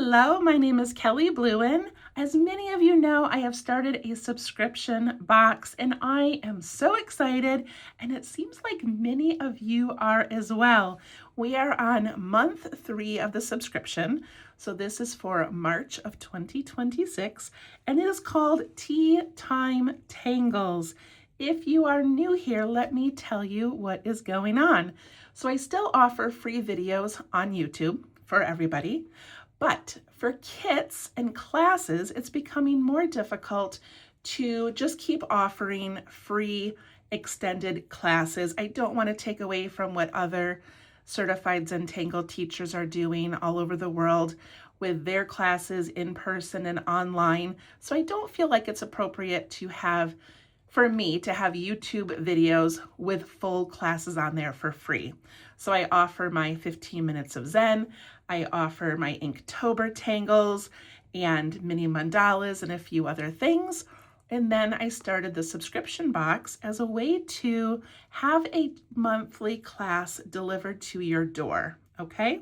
Hello, my name is Kelly Bluen. As many of you know, I have started a subscription box and I am so excited, and it seems like many of you are as well. We are on month 3 of the subscription. So this is for March of 2026 and it is called Tea Time Tangles. If you are new here, let me tell you what is going on. So I still offer free videos on YouTube for everybody. But for kits and classes, it's becoming more difficult to just keep offering free extended classes. I don't want to take away from what other certified Zentangle teachers are doing all over the world with their classes in person and online. So I don't feel like it's appropriate to have, for me, to have YouTube videos with full classes on there for free. So I offer my 15 minutes of Zen, I offer my Inktober Tangles and mini mandalas and a few other things. And then I started the subscription box as a way to have a monthly class delivered to your door, okay?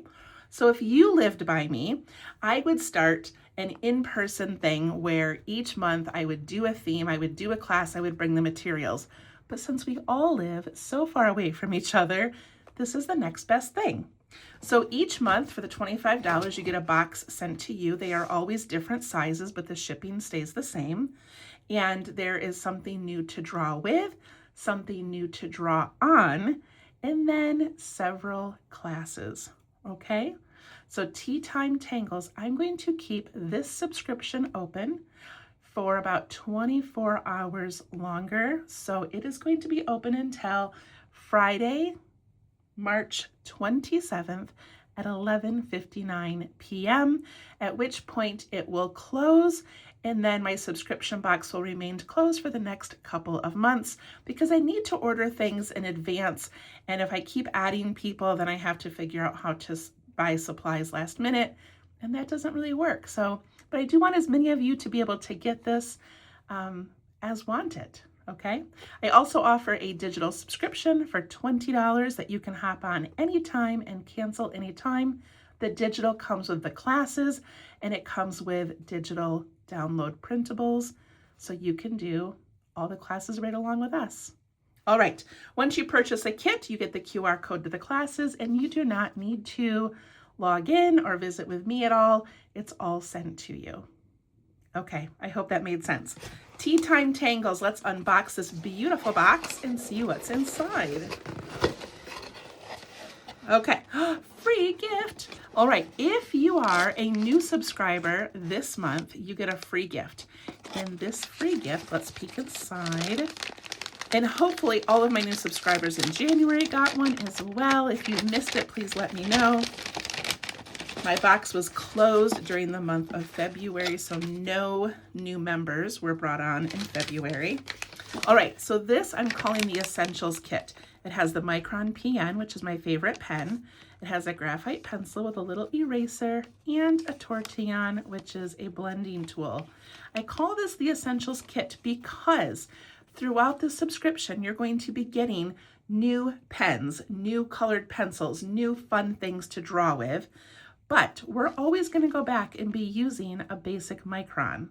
So if you lived by me, I would start an in-person thing where each month I would do a theme, I would do a class, I would bring the materials. But since we all live so far away from each other, this is the next best thing. So each month for the $25, you get a box sent to you. They are always different sizes, but the shipping stays the same. And there is something new to draw with, something new to draw on, and then several classes, okay? So Tea Time Tangles, I'm going to keep this subscription open for about 24 hours longer. So it is going to be open until Friday, March 27th at 11:59 p.m., at which point it will close, and then my subscription box will remain closed for the next couple of months because I need to order things in advance, and if I keep adding people, then I have to figure out how to buy supplies last minute, and that doesn't really work. So, but I do want as many of you to be able to get this as wanted. Okay. I also offer a digital subscription for $20 that you can hop on anytime and cancel anytime. The digital comes with the classes and it comes with digital download printables, so you can do all the classes right along with us. All right. Once you purchase a kit, you get the QR code to the classes and you do not need to log in or visit with me at all. It's all sent to you. Okay, I hope that made sense. Tea Time Tangles, let's unbox this beautiful box and see what's inside. Okay, free gift. All right, if you are a new subscriber this month, you get a free gift. And this free gift, let's peek inside. And hopefully all of my new subscribers in January got one as well. If you missed it, please let me know. My box was closed during the month of February, so no new members were brought on in February. All right, so this I'm calling the Essentials Kit. It has the Micron PN, which is my favorite pen. It has a graphite pencil with a little eraser and a tortillon, which is a blending tool. I call this the Essentials Kit because throughout the subscription, you're going to be getting new pens, new colored pencils, new fun things to draw with. But we're always going to go back and be using a basic Micron.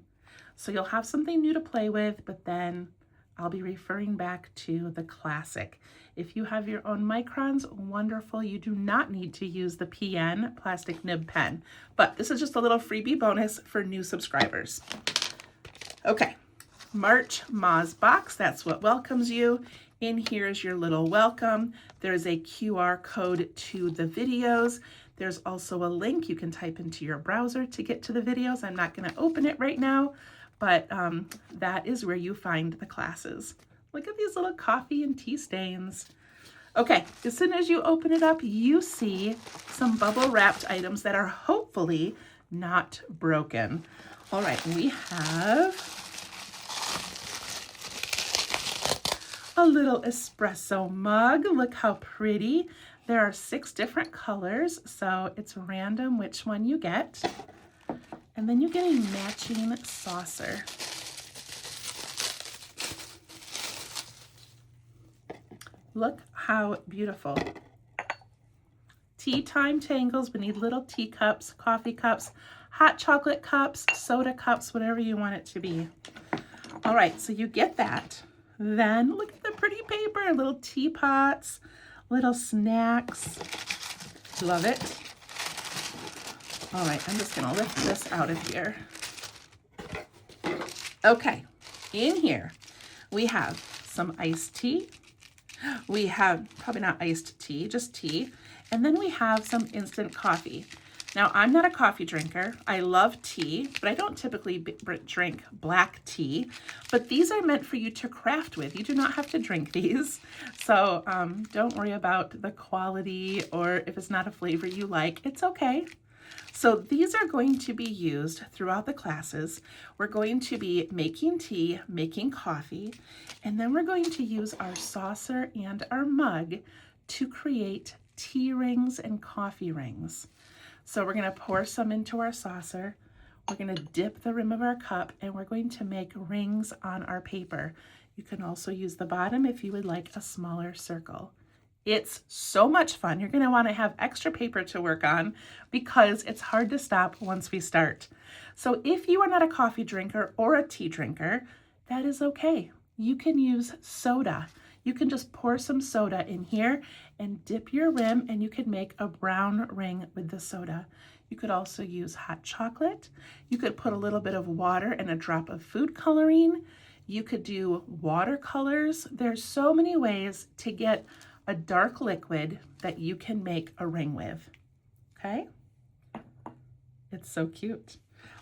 So you'll have something new to play with, but then I'll be referring back to the classic. If you have your own Microns, wonderful. You do not need to use the PN plastic nib pen. But this is just a little freebie bonus for new subscribers. Okay, March Moz box, that's what welcomes you. In here is your little welcome. There's a QR code to the videos. There's also a link you can type into your browser to get to the videos. I'm not going to open it right now, but that is where you find the classes. Look at these little coffee and tea stains. Okay, as soon as you open it up, you see some bubble wrapped items that are hopefully not broken. All right, we have a little espresso mug. Look how pretty. There are 6 different colors, so it's random which one you get. And then you get a matching saucer. Look how beautiful. tea time tangles. We need little teacups, coffee cups, hot chocolate cups, soda cups, whatever you want it to be. All right, so you get that. Then look at the pretty paper, little teapots, little snacks. Love it. All right, I'm just gonna lift this out of here. Okay, in here we have some iced tea. We have, probably not iced tea, just tea. And then we have some instant coffee. Now, I'm not a coffee drinker. I love tea, but I don't typically drink black tea. But these are meant for you to craft with. You do not have to drink these. So don't worry about the quality or if it's not a flavor you like. It's okay. So these are going to be used throughout the classes. We're going to be making tea, making coffee, and then we're going to use our saucer and our mug to create tea rings and coffee rings. So we're going to pour some into our saucer. We're going to dip the rim of our cup, and we're going to make rings on our paper. You can also use the bottom if you would like a smaller circle. It's so much fun. You're going to want to have extra paper to work on because it's hard to stop once we start. So if you are not a coffee drinker or a tea drinker, that is okay. You can use soda. You can just pour some soda in here and dip your rim, and you can make a brown ring with the soda. You could also use hot chocolate. You could put a little bit of water and a drop of food coloring. You could do watercolors. There's so many ways to get a dark liquid that you can make a ring with, okay? It's so cute.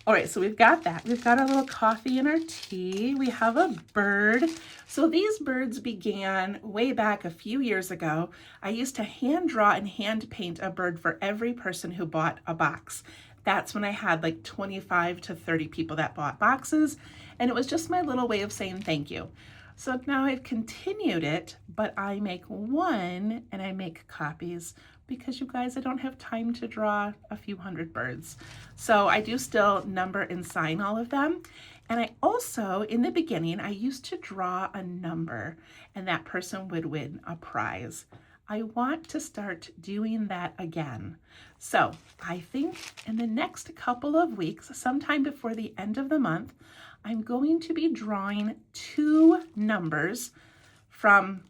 All right, so we've got that. We've got our little coffee and our tea. We have a bird. So these birds began way back a few years ago. I used to hand draw and hand paint a bird for every person who bought a box. That's when I had like 25 to 30 people that bought boxes, and it was just my little way of saying thank you. So now I've continued it, but I make one and I make copies because you guys, I don't have time to draw a few hundred birds. So I do still number and sign all of them. And I also, in the beginning, I used to draw a number and that person would win a prize. I want to start doing that again. So I think in the next couple of weeks, sometime before the end of the month, I'm going to be drawing two numbers from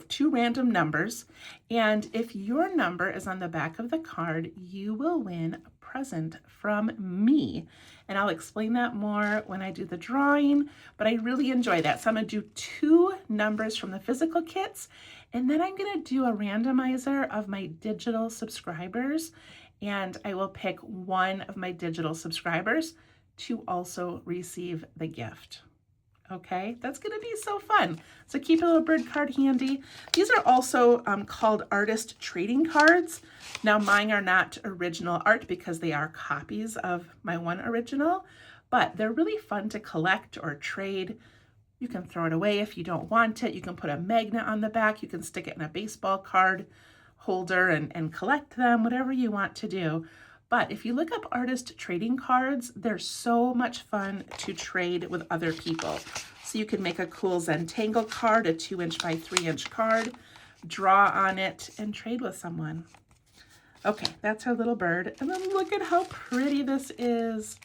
two random numbers. And if your number is on the back of the card, you will win a present from me. And I'll explain that more when I do the drawing, but I really enjoy that. So I'm gonna do two numbers from the physical kits, and then I'm gonna do a randomizer of my digital subscribers, and I will pick one of my digital subscribers to also receive the gift. Okay, that's gonna be so fun. So keep a little bird card handy. These are also called artist trading cards. Now mine are not original art because they are copies of my one original, but they're really fun to collect or trade. You can throw it away if you don't want it. You can put a magnet on the back. You can stick it in a baseball card holder and collect them, whatever you want to do. But if you look up artist trading cards, they're so much fun to trade with other people. So you can make a cool Zentangle card, a 2-inch by 3-inch card, draw on it, and trade with someone. Okay, that's our little bird. And then look at how pretty this is.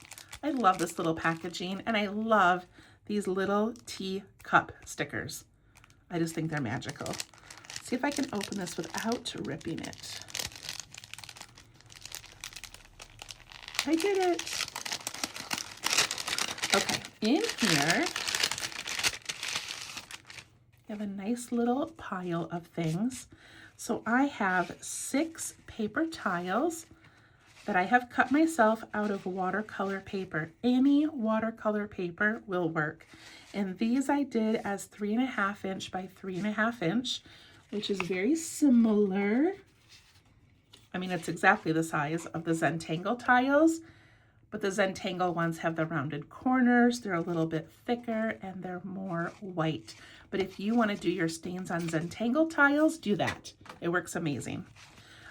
I love this little packaging, and I love these little tea cup stickers. I just think they're magical. See if I can open this without ripping it. I did it. Okay, in here, I have a nice little pile of things. So I have 6 paper tiles that I have cut myself out of watercolor paper. Any watercolor paper will work. And these I did as 3.5 inch by 3.5 inch, which is very similar. I mean, it's exactly the size of the Zentangle tiles, but the Zentangle ones have the rounded corners. They're a little bit thicker and they're more white. But if you want to do your stains on Zentangle tiles, do that. It works amazing.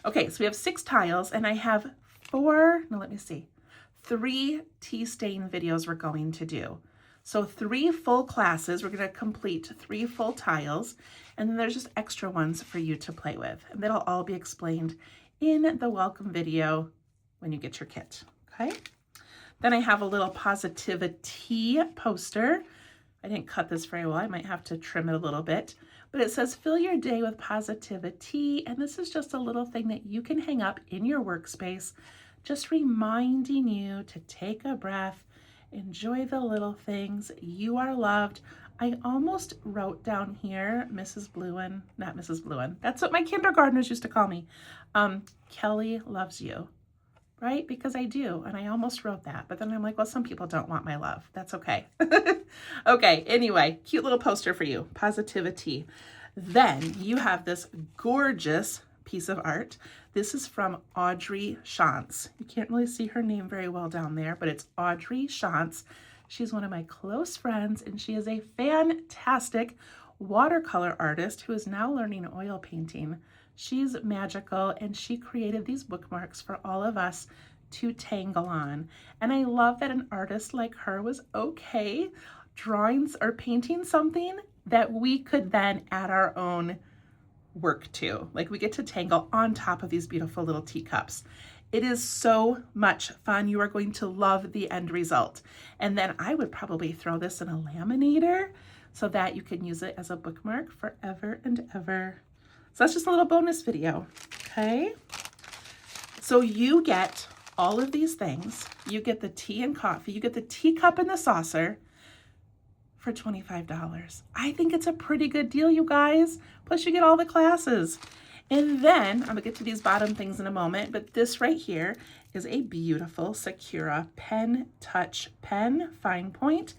Okay, so we have 6 tiles and I have 3 tea stain videos we're going to do. So 3 full classes, we're gonna complete 3 full tiles, and then there's just extra ones for you to play with. And that'll all be explained in the welcome video when you get your kit, okay? Then I have a little positivity poster. I didn't cut this very well. I might have to trim it a little bit, but it says fill your day with positivity. And this is just a little thing that you can hang up in your workspace, just reminding you to take a breath, enjoy the little things. You are loved. I almost wrote down here, Mrs. Bluen, not Mrs. Bluen. That's what my kindergartners used to call me. Kelly loves you, right? Because I do. And I almost wrote that, but then I'm like, well, some people don't want my love. That's okay. Okay. Anyway, cute little poster for you. Positivity. Then you have this gorgeous piece of art. This is from Audrey Shantz. You can't really see her name very well down there, but it's Audrey Shantz. She's one of my close friends, and she is a fantastic watercolor artist who is now learning oil painting. She's magical, and she created these bookmarks for all of us to tangle on. And I love that an artist like her was okay drawing or painting something that we could then add our own work to. Like we get to tangle on top of these beautiful little teacups. It is so much fun. You are going to love the end result. And then I would probably throw this in a laminator so that you can use it as a bookmark forever and ever. So that's just a little bonus video, okay? So you get all of these things. You get the tea and coffee. You get the teacup and the saucer for $25. I think it's a pretty good deal, you guys. Plus you get all the classes. And then, I'm gonna get to these bottom things in a moment, but this right here is a beautiful Sakura Pen Touch Pen Fine Point.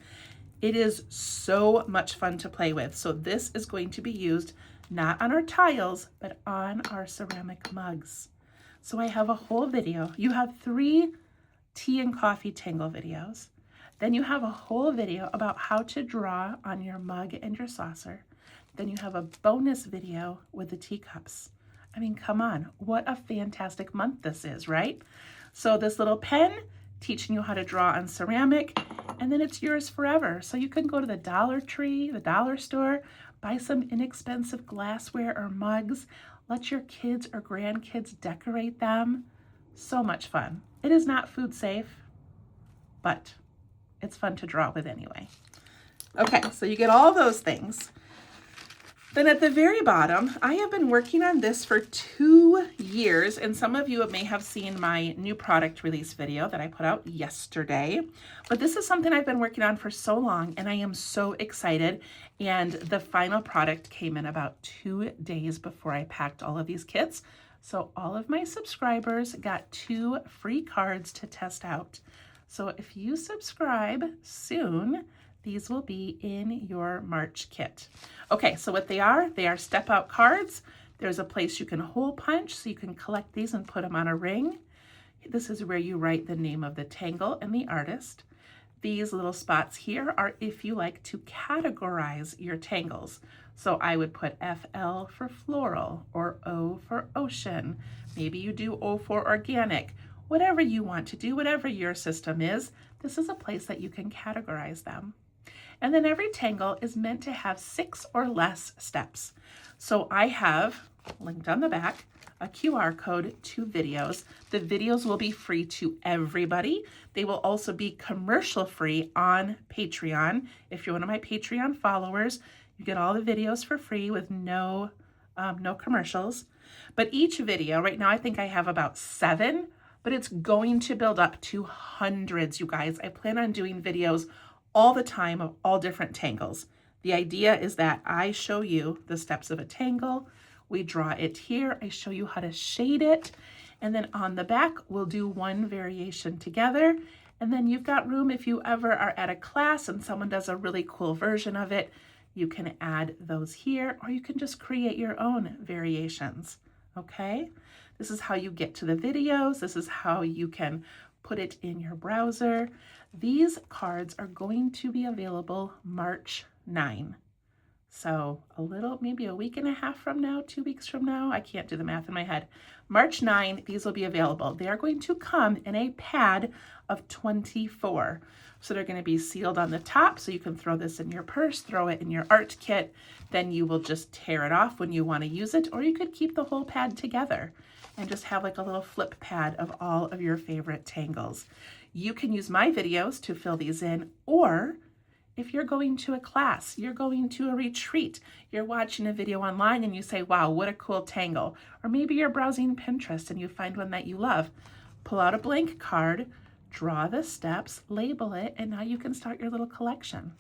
It is so much fun to play with. So this is going to be used not on our tiles, but on our ceramic mugs. So I have a whole video. You have 3 tea and coffee tangle videos. Then you have a whole video about how to draw on your mug and your saucer. Then you have a bonus video with the teacups. I mean, come on, what a fantastic month this is, right? So this little pen, teaching you how to draw on ceramic, and then it's yours forever. So you can go to the Dollar Tree, the dollar store, buy some inexpensive glassware or mugs, let your kids or grandkids decorate them. So much fun. It is not food safe, but it's fun to draw with anyway. Okay, so you get all those things. Then at the very bottom, I have been working on this for 2 years, and some of you may have seen my new product release video that I put out yesterday. But this is something I've been working on for so long, and I am so excited. And the final product came in about 2 days before I packed all of these kits. So all of my subscribers got 2 free cards to test out. So if you subscribe soon, these will be in your March kit. Okay, so what they are Stepout cards. There's a place you can hole punch, so you can collect these and put them on a ring. This is where you write the name of the tangle and the artist. These little spots here are if you like to categorize your tangles. So I would put FL for floral or O for ocean. Maybe you do O for organic. Whatever you want to do, whatever your system is, this is a place that you can categorize them. And then every tangle is meant to have 6 or less steps. So I have, linked on the back, a QR code to videos. The videos will be free to everybody. They will also be commercial free on Patreon. If you're one of my Patreon followers, you get all the videos for free with no commercials. But each video, right now I think I have about 7, but it's going to build up to hundreds, you guys. I plan on doing videos all the time of all different tangles. The idea is that I show you the steps of a tangle, we draw it here, I show you how to shade it, and then on the back we'll do one variation together, and then you've got room if you ever are at a class and someone does a really cool version of it, you can add those here, or you can just create your own variations, okay? This is how you get to the videos, this is how you can put it in your browser. These cards are going to be available March 9. So maybe a week and a half from now, 2 weeks from now, I can't do the math in my head. March 9, these will be available. They are going to come in a pad of 24. So they're going to be sealed on the top, so you can throw this in your purse, throw it in your art kit, then you will just tear it off when you want to use it, or you could keep the whole pad together. and just have like a little flip pad of all of your favorite tangles. You can use my videos to fill these in, or if you're going to a class, you're going to a retreat, you're watching a video online and you say, wow, what a cool tangle. Or maybe you're browsing Pinterest and you find one that you love. Pull out a blank card, draw the steps, label it, and now you can start your little collection.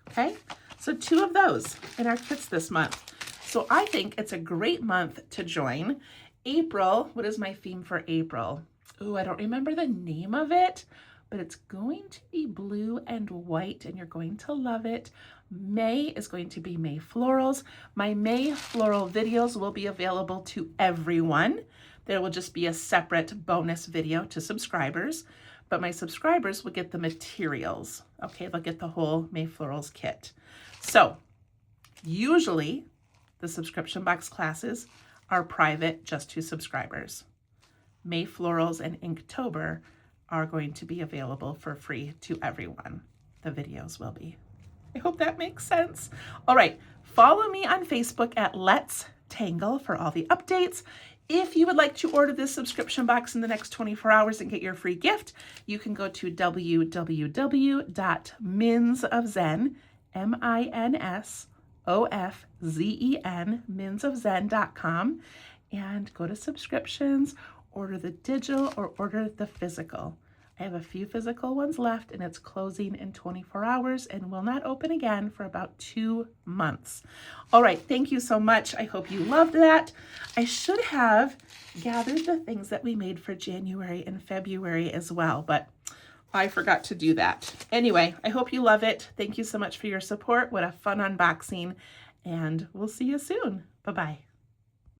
Okay, so 2 of those in our kits this month. So I think it's a great month to join. April, what is my theme for April? Oh, I don't remember the name of it, but it's going to be blue and white, and you're going to love it. May is going to be May florals. My May floral videos will be available to everyone. There will just be a separate bonus video to subscribers, but my subscribers will get the materials. Okay, they'll get the whole May florals kit. So usually the subscription box classes are private just to subscribers. May florals and Inktober are going to be available for free to everyone. The videos will be. I hope that makes sense. All right, follow me on Facebook at Let's Tangle for all the updates. If you would like to order this subscription box in the next 24 hours and get your free gift, you can go to www.minsofzen, MINSOFZEN, minsofzen.com, and go to subscriptions, order the digital or order the physical. I have a few physical ones left, and it's closing in 24 hours and will not open again for about 2 months. All right, thank you so much. I hope you loved that. I should have gathered the things that we made for January and February as well, but I forgot to do that. Anyway, I hope you love it. Thank you so much for your support. What a fun unboxing, and we'll see you soon. Bye-bye.